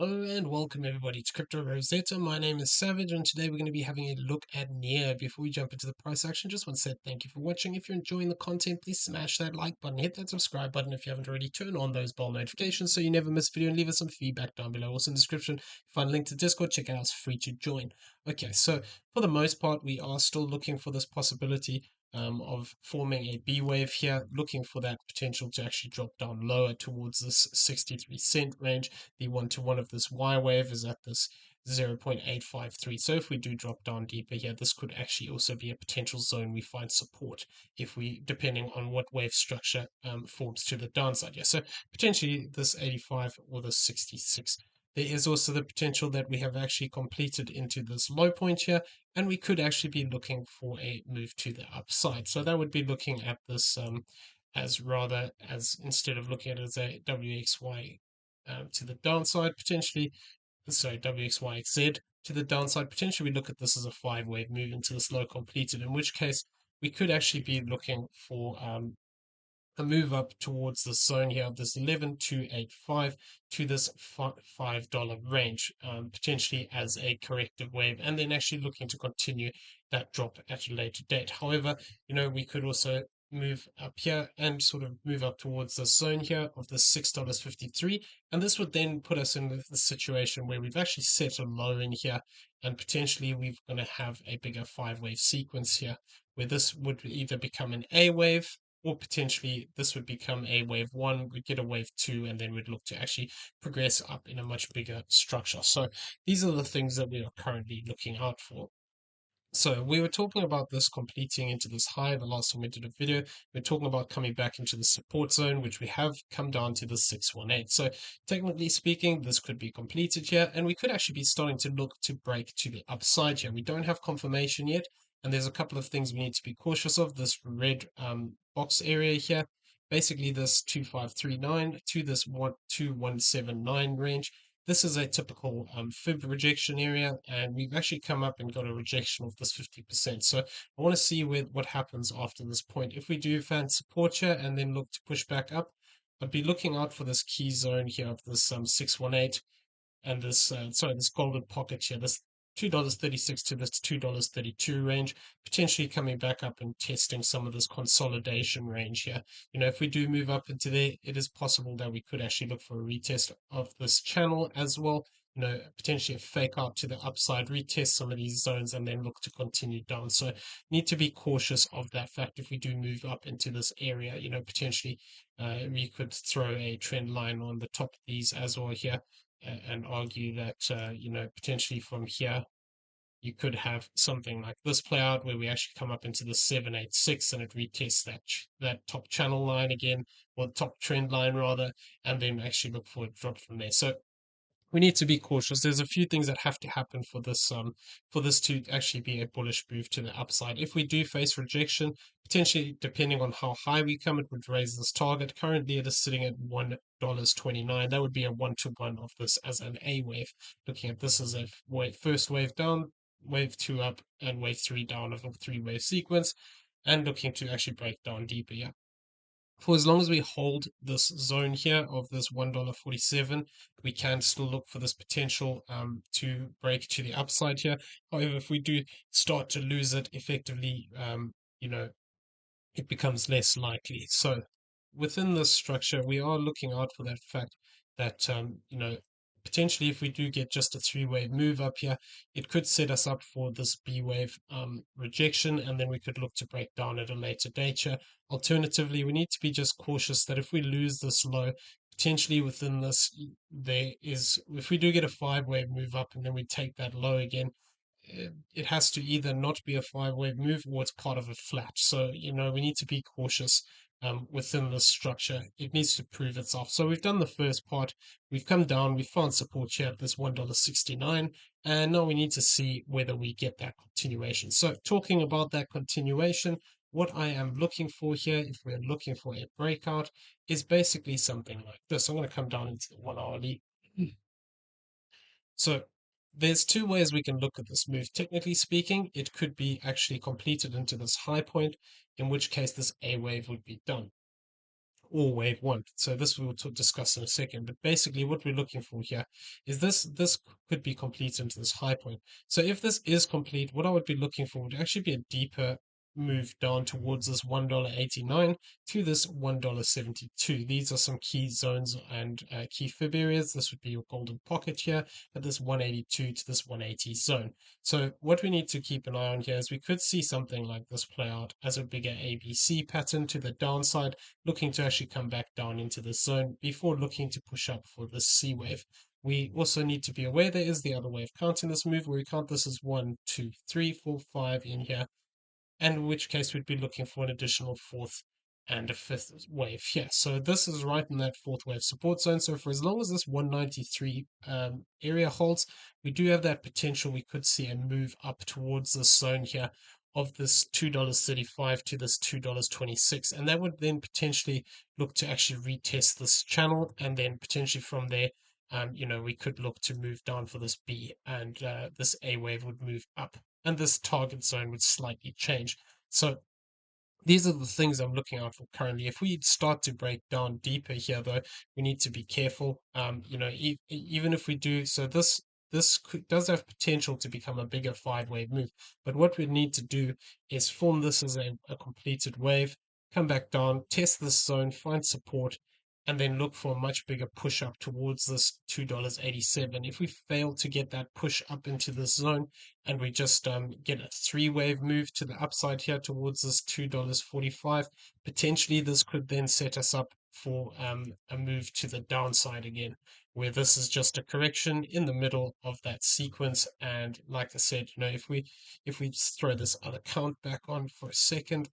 Hello and welcome everybody to Crypto Rosetta. My name is Savage and today we're going to be having a look at NEAR. Before we jump into the price action, just want to say thank you for watching. If you're enjoying the content, please smash that like button, hit that subscribe button if you haven't already, turn on those bell notifications so you never miss a video, and leave us some feedback down below. Also in the description, find a link to Discord, check it out, it's free to join. Okay, so for the most part, we are still looking for this possibility of forming a B wave here, looking for that potential to actually drop down lower towards this 63 cent range. The one-to-one of this Y wave is at this 0.853. So if we do drop down deeper here, this could actually also be a potential zone we find support if we, depending on what wave structure forms to the downside. Yeah, so potentially this 85 or this 66. There is also the potential that we have actually completed into this low point here, and we could actually be looking for a move to the upside. So that would be looking at this as rather as, instead of looking at it as a WXY to the downside, potentially, sorry, WXYZ to the downside, potentially we look at this as a 5 wave move into this low completed, in which case we could actually be looking for a move up towards the zone here of this 11,285 to this $5 range, potentially as a corrective wave, and then actually looking to continue that drop at a later date. However, we could also move up here and sort of move up towards the zone here of the $6.53, and this would then put us in the situation where we've actually set a low in here, and potentially we're going to have a bigger 5 wave sequence here, where this would either become an A wave, or potentially this would become a wave one, we'd get a wave two, and then we'd look to actually progress up in a much bigger structure. So these are the things that we are currently looking out for. So we were talking about this completing into this high the last time we did a video. We're talking about coming back into the support zone, which we have come down to the 618. So technically speaking, this could be completed here, and we could actually be starting to look to break to the upside here. We don't have confirmation yet, and there's a couple of things we need to be cautious of. This red box area here, basically this 2539 to this 2179 range. This is a typical fib rejection area, and we've actually come up and got a rejection of this 50%. So I want to see what happens after this point. If we do find support here and then look to push back up, I'd be looking out for this key zone here of this 618 and this this golden pocket here, this $2.36 to this $2.32 range, potentially coming back up and testing some of this consolidation range here. If we do move up into there, it is possible that we could actually look for a retest of this channel as well. Potentially a fake out to the upside, retest some of these zones, and then look to continue down. So need to be cautious of that fact. If we do move up into this area, potentially we could throw a trend line on the top of these as well here, and argue that potentially from here you could have something like this play out, where we actually come up into the 786 and it retests that top channel line again, or top trend line rather, and then actually look for a drop from there. So we need to be cautious. There's a few things that have to happen for this to actually be a bullish move to the upside. If we do face rejection, potentially depending on how high we come, it would raise this target. Currently it is sitting at $1.29. That would be a 1-to-1 of this as an A wave. Looking at this as a first wave down, wave two up, and wave three down of a 3-wave sequence, and looking to actually break down deeper. Yeah, for as long as we hold this zone here of this $1.47, we can still look for this potential to break to the upside here. However, if we do start to lose it effectively, it becomes less likely. So within this structure, we are looking out for that fact that, potentially if we do get just a 3-wave move up here, it could set us up for this B wave rejection, and then we could look to break down at a later date here. Alternatively, we need to be just cautious that if we lose this low, potentially within this, if we do get a 5-wave move up and then we take that low again, it has to either not be a 5-wave move or it's part of a flat. So, we need to be cautious within this structure. It needs to prove itself. So we've done the first part. We've come down. We found support here at this $1.69. And now we need to see whether we get that continuation. So talking about that continuation, what I am looking for here, if we're looking for a breakout, is basically something like this. I'm going to come down into the 1 hourly. So there's two ways we can look at this move. Technically speaking, it could be actually completed into this high point, in which case this A wave would be done. or wave one. So this we will discuss in a second. But basically, what we're looking for here is this could be complete into this high point. So if this is complete, what I would be looking for would actually be a deeper move down towards this $1.89 to this $1.72. These are some key zones and key fib areas. This would be your golden pocket here at this 182 to this 180 zone. So what we need to keep an eye on here is we could see something like this play out as a bigger ABC pattern to the downside, looking to actually come back down into this zone before looking to push up for this C wave. We also need to be aware there is the other way of counting this move, where we count this as 1, 2, 3, 4, 5 in here, and in which case we'd be looking for an additional fourth and a fifth wave here. So this is right in that fourth wave support zone. So for as long as this 193 area holds, we do have that potential. We could see a move up towards this zone here of this $2.35 to this $2.26. And that would then potentially look to actually retest this channel. And then potentially from there, we could look to move down for this B, and this A wave would move up, and this target zone would slightly change. So these are the things I'm looking out for currently. If we start to break down deeper here, though, we need to be careful. Even if we do, so does have potential to become a bigger five-wave move. But what we need to do is form this as a completed wave, come back down, test this zone, find support, and then look for a much bigger push up towards this $2.87. If we fail to get that push up into this zone, and we just get a three-wave move to the upside here towards this $2.45, potentially this could then set us up for a move to the downside again, where this is just a correction in the middle of that sequence. And like I said, if we throw this other count back on for a second,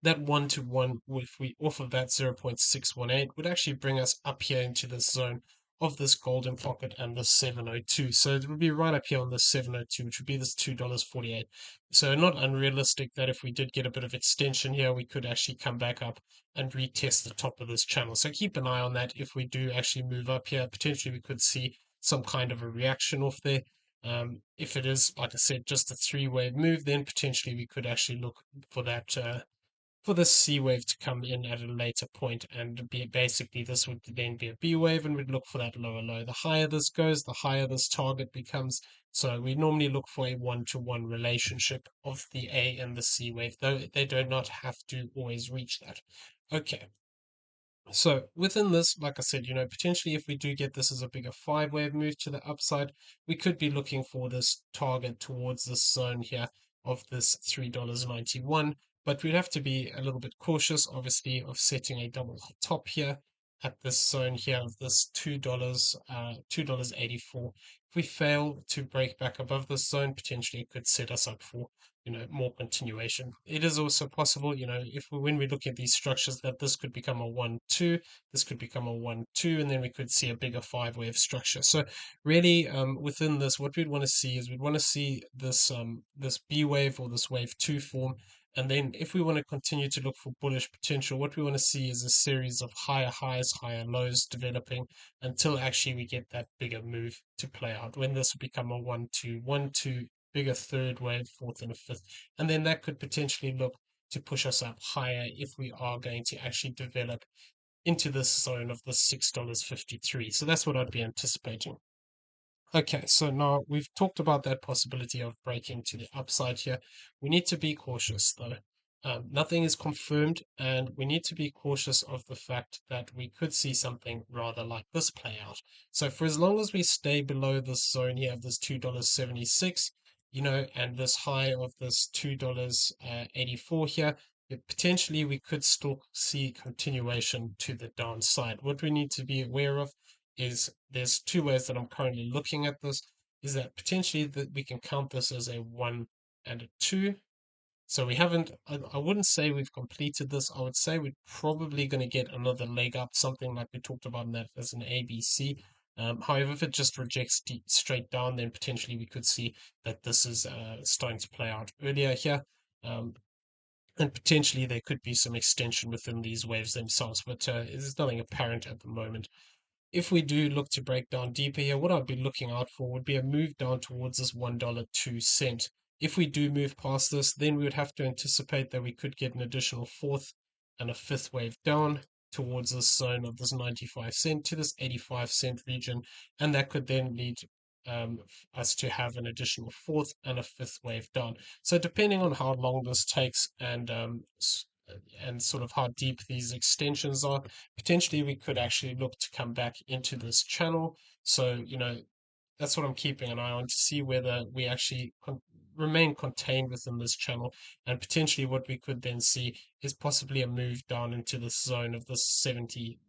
that 1-to-1, if we off of that 0.618, would actually bring us up here into this zone of this golden pocket and the 702. So it would be right up here on the 702, which would be this $2.48. So not unrealistic that if we did get a bit of extension here, we could actually come back up and retest the top of this channel. So keep an eye on that. If we do actually move up here, potentially we could see some kind of a reaction off there. If it is, like I said, just a three-wave move, then potentially we could actually look for that for this C wave to come in at a later point, and be basically this would then be a B wave, and we'd look for that lower low. The higher this goes, the higher this target becomes. So we normally look for a 1-to-1 relationship of the A and the C wave, though they do not have to always reach that. Okay. So within this, like I said, potentially if we do get this as a bigger five-wave move to the upside, we could be looking for this target towards this zone here of this $3.91. But we'd have to be a little bit cautious, obviously, of setting a double top here at this zone here of this $2.84. If we fail to break back above this zone, potentially it could set us up for more continuation. It is also possible, when we look at these structures, that this could become a 1-2, this could become a 1-2, and then we could see a bigger five-wave structure. So really, within this, what we'd want to see is we'd want to see this B wave or this wave 2 form. And then if we want to continue to look for bullish potential, what we want to see is a series of higher highs, higher lows developing until actually we get that bigger move to play out, when this will become a 1-2, 1-2, bigger third wave, fourth and a fifth. And then that could potentially look to push us up higher if we are going to actually develop into this zone of the $6.53. So that's what I'd be anticipating. Okay, so now we've talked about that possibility of breaking to the upside here. We need to be cautious though. Nothing is confirmed, and we need to be cautious of the fact that we could see something rather like this play out. So for as long as we stay below this zone here of this $2.76, and this high of this $2.84 here, potentially we could still see continuation to the downside. What we need to be aware of is there's two ways that I'm currently looking at this, is that potentially that we can count this as a 1 and a 2. So we haven't, I wouldn't say we've completed this. I would say we're probably going to get another leg up, something like we talked about in that as an ABC. However, if it just rejects straight down, then potentially we could see that this is starting to play out earlier here. And potentially there could be some extension within these waves themselves, but there's nothing apparent at the moment. If we do look to break down deeper here, what I'd be looking out for would be a move down towards this $1.02. If we do move past this, then we would have to anticipate that we could get an additional fourth and a fifth wave down. towards this zone of this 95 cent to this 85 cent region, and that could then lead us to have an additional fourth and a fifth wave down. So depending on how long this takes and sort of how deep these extensions are, potentially we could actually look to come back into this channel. So, that's what I'm keeping an eye on to see whether we actually remain contained within this channel, and potentially what we could then see is possibly a move down into this zone of this 70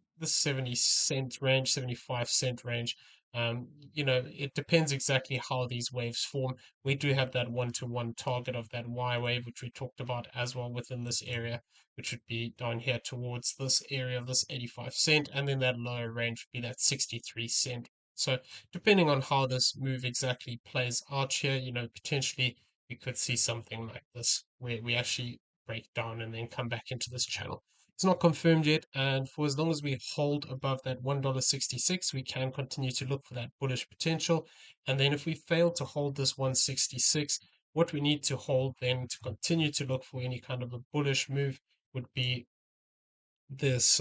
cent range, 75 cent range. It depends exactly how these waves form. We do have that one-to-one target of that Y wave, which we talked about as well within this area, which would be down here towards this area of this 85 cent, and then that lower range would be that 63 cent. So depending on how this move exactly plays out here, potentially we could see something like this where we actually break down and then come back into this channel. It's not confirmed yet, and for as long as we hold above that $1.66, we can continue to look for that bullish potential. And then if we fail to hold this 166, what we need to hold then to continue to look for any kind of a bullish move would be this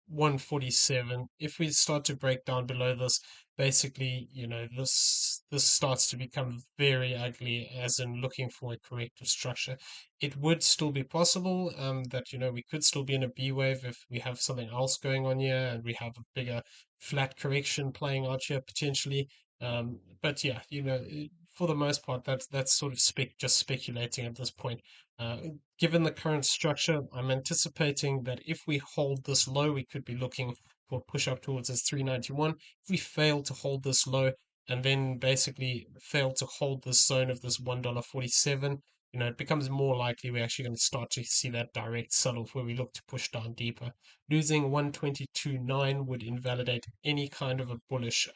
147. If we start to break down below this, basically, this starts to become very ugly, as in looking for a corrective structure. It would still be possible that we could still be in a B wave if we have something else going on here and we have a bigger flat correction playing out here potentially. But yeah, for the most part, that's sort of just speculating at this point. Uh, Given the current structure, I'm anticipating that if we hold this low, we could be looking for a push up towards this 391. If we fail to hold this low and then basically fail to hold this zone of this $1.47, it becomes more likely we're actually going to start to see that direct sell-off where we look to push down deeper. Losing 122.9 would invalidate any kind of a bullish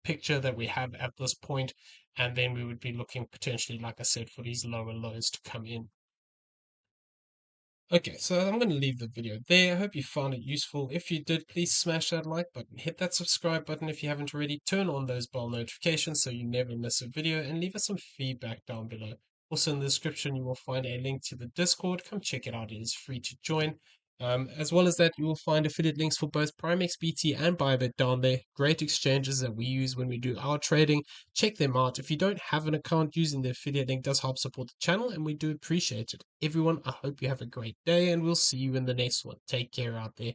picture that we have at this point, and then we would be looking potentially, like I said, for these lower lows to come in. Okay, so I'm going to leave the video there. I hope you found it useful. If you did, please smash that like button, hit that subscribe button if you haven't already, turn on those bell notifications so you never miss a video, and leave us some feedback down below. Also in the description, you will find a link to the Discord. Come check it out. It is free to join. As well as that, you will find affiliate links for both Primex BT and BYBIT down there. Great exchanges that we use when we do our trading. Check them out. If you don't have an account, using the affiliate link does help support the channel, and we do appreciate it. Everyone, I hope you have a great day, and we'll see you in the next one. Take care out there.